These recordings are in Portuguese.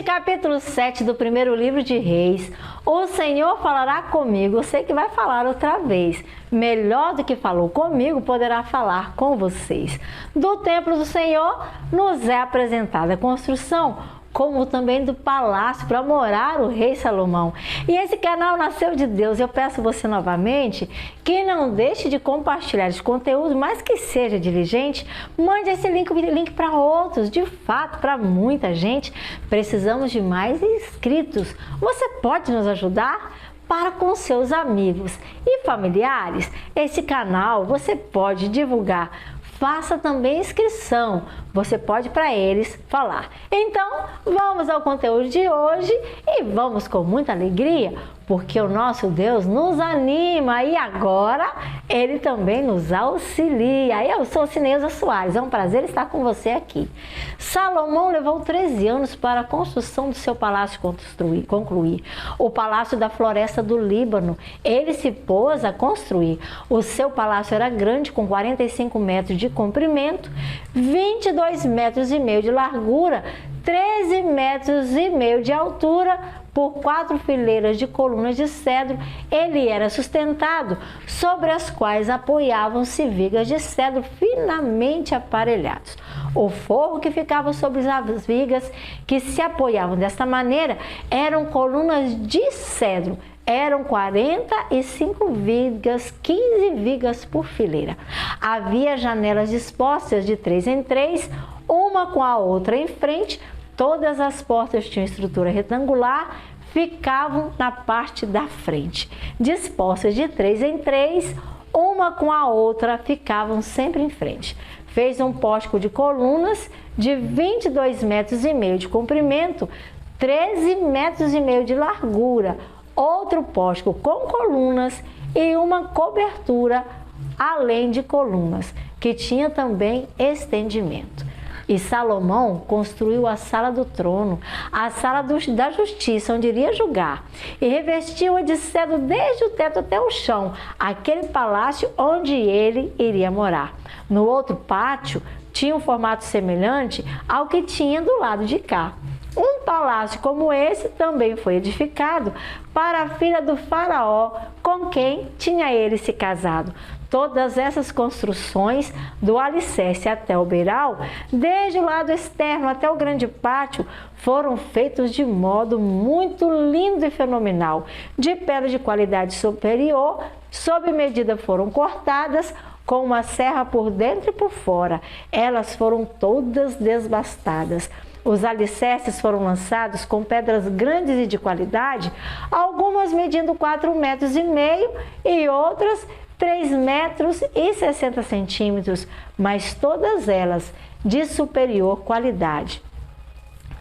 capítulo 7 do primeiro livro de Reis, o Senhor falará comigo. Eu sei que vai falar outra vez. Melhor do que falou comigo, poderá falar com vocês. Do templo do Senhor nos é apresentada a construção, como também do palácio para morar o rei Salomão. E esse canal nasceu de Deus. Eu peço você novamente que não deixe de compartilhar esse conteúdo, mas que seja diligente. Mande esse link para outros, de fato, para muita gente. Precisamos de mais inscritos. Você pode nos ajudar? Para com seus amigos e familiares, esse canal você pode divulgar. Faça também inscrição, você pode para eles falar. Então, vamos ao conteúdo de hoje e vamos com muita alegria, porque o nosso Deus nos anima e agora Ele também nos auxilia. Eu sou Cineuza Soares, é um prazer estar com você aqui. Salomão levou 13 anos para a construção do seu palácio concluir. O palácio da floresta do Líbano, ele se pôs a construir. O seu palácio era grande, com 45 metros de comprimento, 22 metros e meio de largura, 13 metros e meio de altura, por 4 fileiras de colunas de cedro. Ele era sustentado, sobre as quais apoiavam-se vigas de cedro finamente aparelhados. O forro que ficava sobre as vigas que se apoiavam desta maneira eram colunas de cedro. Eram 45 vigas, 15 vigas por fileira. Havia janelas dispostas de 3 em 3, uma com a outra em frente. Todas as portas tinham estrutura retangular, ficavam na parte da frente. Dispostas de 3 em 3, uma com a outra, ficavam sempre em frente. Fez um pórtico de colunas de 22 metros e meio de comprimento, 13 metros e meio de largura. Outro pórtico com colunas e uma cobertura além de colunas, que tinha também estendimento. E Salomão construiu a sala do trono, a sala da justiça, onde iria julgar, e revestiu-a de cedro desde o teto até o chão, aquele palácio onde ele iria morar. No outro pátio tinha um formato semelhante ao que tinha do lado de cá. Um palácio como esse também foi edificado para a filha do faraó, com quem tinha ele se casado. Todas essas construções, do alicerce até o beiral, desde o lado externo até o grande pátio, foram feitos de modo muito lindo e fenomenal, de pedra de qualidade superior, sob medida foram cortadas, com uma serra por dentro e por fora. Elas foram todas desbastadas. Os alicerces foram lançados com pedras grandes e de qualidade, algumas medindo 4,5 metros e outras 3 metros e 60 centímetros, mas todas elas de superior qualidade.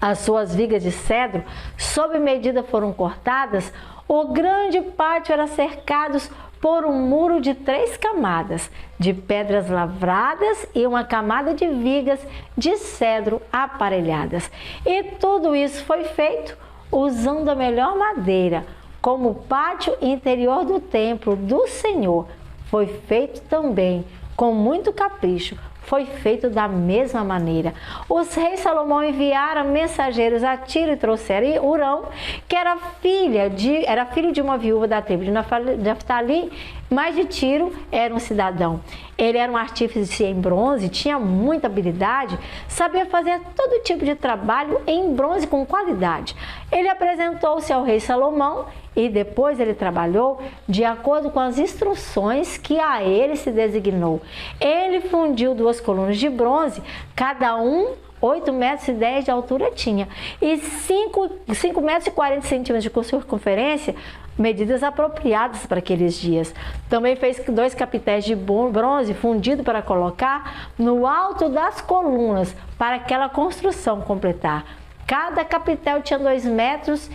As suas vigas de cedro, sob medida, foram cortadas. O grande pátio era cercado por um muro de 3 camadas de pedras lavradas e uma camada de vigas de cedro aparelhadas. E tudo isso foi feito usando a melhor madeira, como o pátio interior do templo do Senhor foi feito também com muito capricho. Foi feito da mesma maneira. Os reis Salomão enviaram mensageiros a Tiro e trouxeram Hurão, que era filho de uma viúva da tribo de Naftali, mas de Tiro era um cidadão. Ele era um artífice em bronze, tinha muita habilidade, sabia fazer todo tipo de trabalho em bronze com qualidade. Ele apresentou-se ao rei Salomão e depois ele trabalhou de acordo com as instruções que a ele se designou. Ele fundiu 2 colunas de bronze, cada 8,10 metros de altura tinha, e 5,40 metros de circunferência, medidas apropriadas para aqueles dias. Também fez 2 capitéis de bronze fundido para colocar no alto das colunas, para aquela construção completar. Cada capitel tinha 2,25 metros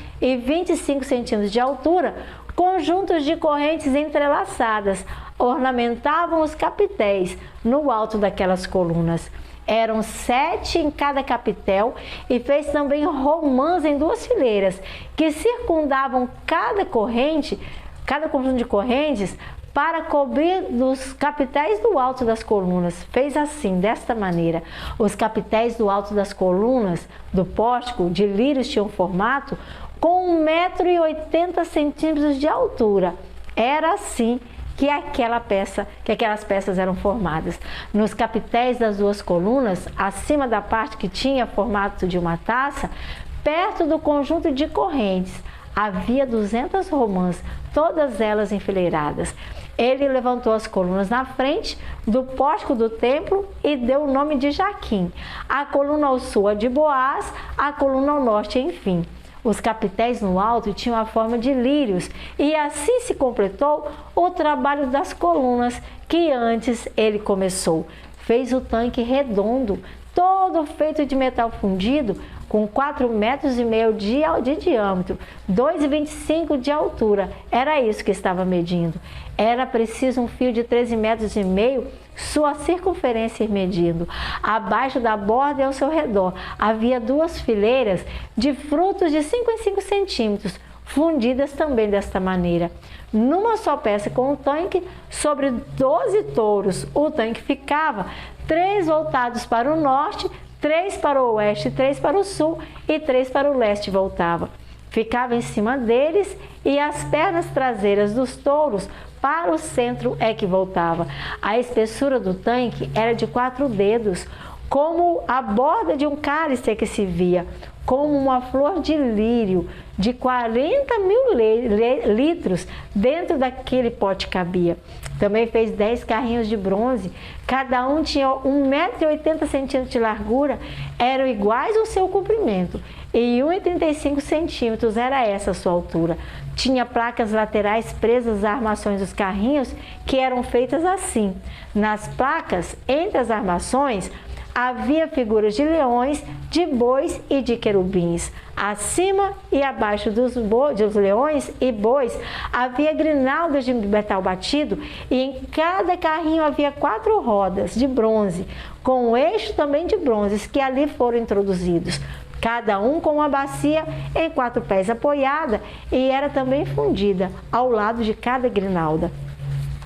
de altura, conjuntos de correntes entrelaçadas ornamentavam os capitéis no alto daquelas colunas. Eram 7 em cada capitel e fez também romãs em 2 fileiras que circundavam cada conjunto de correntes para cobrir dos capitéis do alto das colunas. Fez assim, desta maneira. Os capitéis do alto das colunas do pórtico de lírios tinham formato com 1,80 m de altura. Era assim que aquelas peças eram formadas. Nos capitéis das duas colunas, acima da parte que tinha formato de uma taça, perto do conjunto de correntes, havia 200 romãs, todas elas enfileiradas. Ele levantou as colunas na frente do pórtico do templo e deu o nome de Jaquim. A coluna ao sul a de Boaz, a coluna ao norte, enfim. Os capitéis no alto tinham a forma de lírios e assim se completou o trabalho das colunas que antes ele começou. Fez o tanque redondo, todo feito de metal fundido, com 4,5 metros de diâmetro, 2,25 de altura. Era isso que estava medindo. Era preciso um fio de 13,5 metros, sua circunferência ir medindo. Abaixo da borda e ao seu redor havia 2 fileiras de frutos de 5 em 5 centímetros, fundidas também desta maneira. Numa só peça com o tanque, sobre 12 touros, o tanque ficava 3 voltados para o norte, 3 para o oeste, 3 para o sul e 3 para o leste voltava. Ficava em cima deles e as pernas traseiras dos touros para o centro é que voltava. A espessura do tanque era de 4 dedos, como a borda de um cálice que se via, como uma flor de lírio, de 40.000 litros dentro daquele pote cabia. Também fez 10 carrinhos de bronze, cada um tinha 1,80 m de largura, eram iguais ao seu comprimento, e 1,35 m era essa a sua altura. Tinha placas laterais presas às armações dos carrinhos, que eram feitas assim. Nas placas, entre as armações, havia figuras de leões, de bois e de querubins. Acima e abaixo dos leões e bois havia grinaldas de metal batido e em cada carrinho havia 4 rodas de bronze, com um eixo também de bronzes que ali foram introduzidos. Cada um com uma bacia em 4 pés apoiada e era também fundida ao lado de cada grinalda.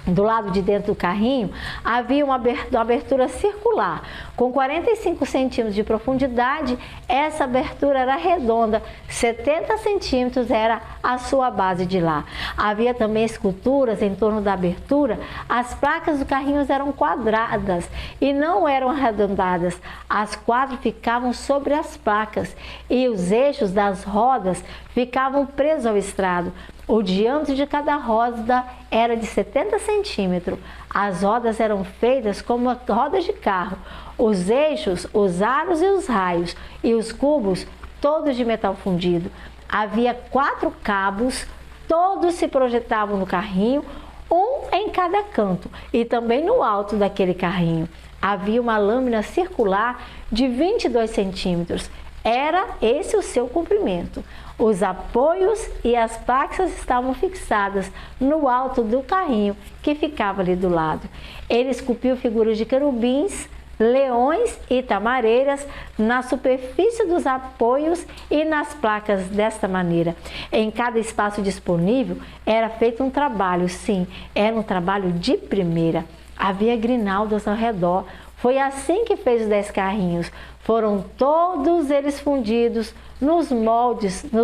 Do lado de dentro do carrinho havia uma abertura circular com 45 centímetros de profundidade. Essa abertura era redonda, 70 centímetros era a sua base de lá. Havia também esculturas em torno da abertura. As placas do carrinho eram quadradas e não eram arredondadas. As 4 ficavam sobre as placas e os eixos das rodas ficavam presos ao estrado. O diâmetro de cada roda era de 70 centímetros. As rodas eram feitas como rodas de carro. Os eixos, os aros e os raios, e os cubos, todos de metal fundido. Havia 4 cabos, todos se projetavam no carrinho, um em cada canto, e também no alto daquele carrinho. Havia uma lâmina circular de 22 centímetros. Era esse o seu comprimento. Os apoios e as placas estavam fixadas no alto do carrinho que ficava ali do lado. Ele esculpiu figuras de querubins, leões e tamareiras na superfície dos apoios e nas placas desta maneira. Em cada espaço disponível era feito um trabalho, sim, era um trabalho de primeira. Havia grinaldas ao redor. Foi assim que fez os 10 carrinhos. Foram todos eles fundidos nos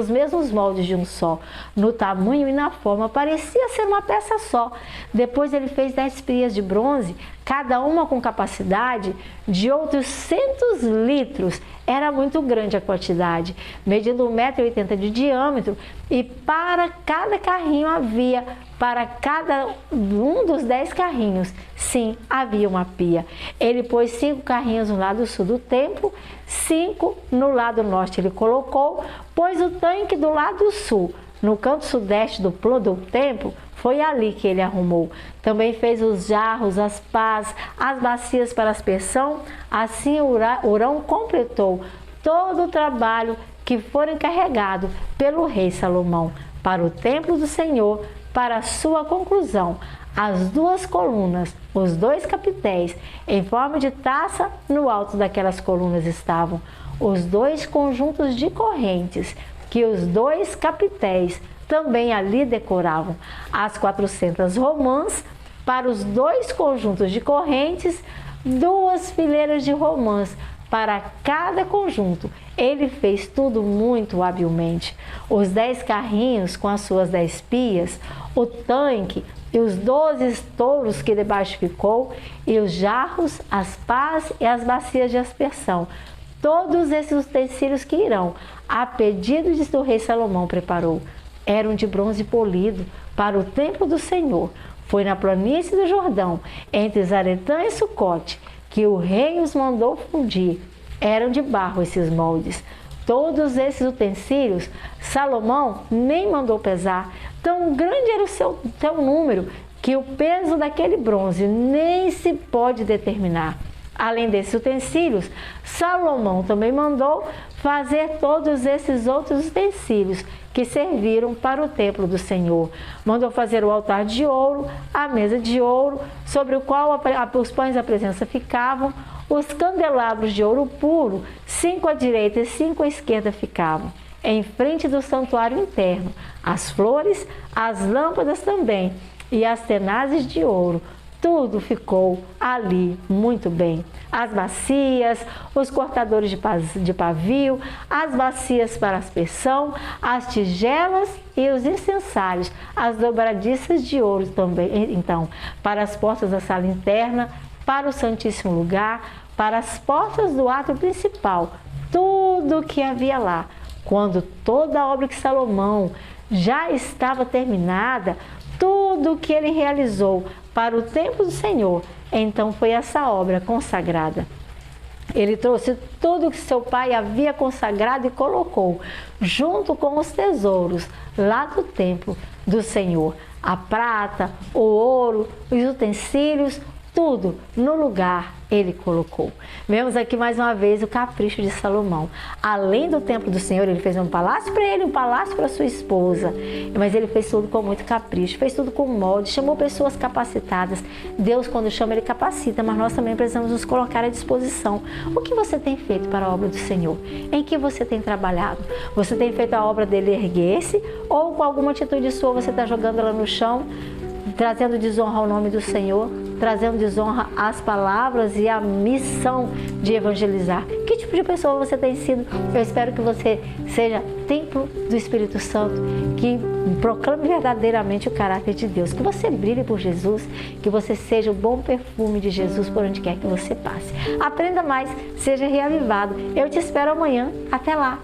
mesmos moldes de um só. No tamanho e na forma, parecia ser uma peça só. Depois ele fez 10 pias de bronze, cada uma com capacidade de outros 100 litros. Era muito grande a quantidade, medindo 1,80 m de diâmetro, e para cada carrinho havia, para cada um dos 10 carrinhos, sim, havia uma pia. Ele pôs 5 carrinhos no lado sul do templo, 5 no lado norte ele colocou, pôs o tanque do lado sul, no canto sudeste do templo. Foi ali que ele arrumou. Também fez os jarros, as pás, as bacias para aspersão. Assim Hurão completou todo o trabalho que foi encarregado pelo rei Salomão para o templo do Senhor, para a sua conclusão. As 2 colunas, os 2 capitéis, em forma de taça, no alto daquelas colunas estavam os 2 conjuntos de correntes, que os 2 capitéis também ali decoravam. As 400 romãs para os 2 conjuntos de correntes, 2 fileiras de romãs para cada conjunto. Ele fez tudo muito habilmente. Os 10 carrinhos com as suas 10 pias, o tanque e os 12 estouros que debaixo ficou, e os jarros, as pás e as bacias de aspersão. Todos esses utensílios que Irão, a pedido do rei Salomão, preparou, eram de bronze polido para o templo do Senhor. Foi na planície do Jordão, entre Zaretã e Sucote, que o rei os mandou fundir. Eram de barro esses moldes. Todos esses utensílios, Salomão nem mandou pesar. Tão grande era o seu número, que o peso daquele bronze nem se pode determinar. Além desses utensílios, Salomão também mandou fazer todos esses outros utensílios que serviram para o templo do Senhor. Mandou fazer o altar de ouro, a mesa de ouro, sobre o qual os pães da presença ficavam, os candelabros de ouro puro, 5 à direita e 5 à esquerda ficavam, em frente do santuário interno, as flores, as lâmpadas também, e as tenazes de ouro. Tudo ficou ali muito bem. As bacias, os cortadores de pavio, as bacias para aspersão, as tigelas e os incensários, as dobradiças de ouro também. Então, para as portas da sala interna, para o Santíssimo Lugar, para as portas do átrio principal, tudo o que havia lá. Quando toda a obra de Salomão já estava terminada, tudo o que ele realizou para o templo do Senhor, então foi essa obra consagrada. Ele trouxe tudo que seu pai havia consagrado e colocou, junto com os tesouros, lá do templo do Senhor. A prata, o ouro, os utensílios, tudo no lugar ele colocou. Vemos aqui mais uma vez o capricho de Salomão. Além do templo do Senhor, ele fez um palácio para ele, um palácio para sua esposa. Mas ele fez tudo com muito capricho, fez tudo com molde, chamou pessoas capacitadas. Deus, quando chama, ele capacita, mas nós também precisamos nos colocar à disposição. O que você tem feito para a obra do Senhor? Em que você tem trabalhado? Você tem feito a obra dele erguer-se? Ou com alguma atitude sua você está jogando ela no chão, trazendo desonra ao nome do Senhor, trazendo desonra às palavras e à missão de evangelizar? Que tipo de pessoa você tem sido? Eu espero que você seja templo do Espírito Santo, que proclame verdadeiramente o caráter de Deus, que você brilhe por Jesus, que você seja o bom perfume de Jesus por onde quer que você passe. Aprenda mais, seja reavivado. Eu te espero amanhã. Até lá!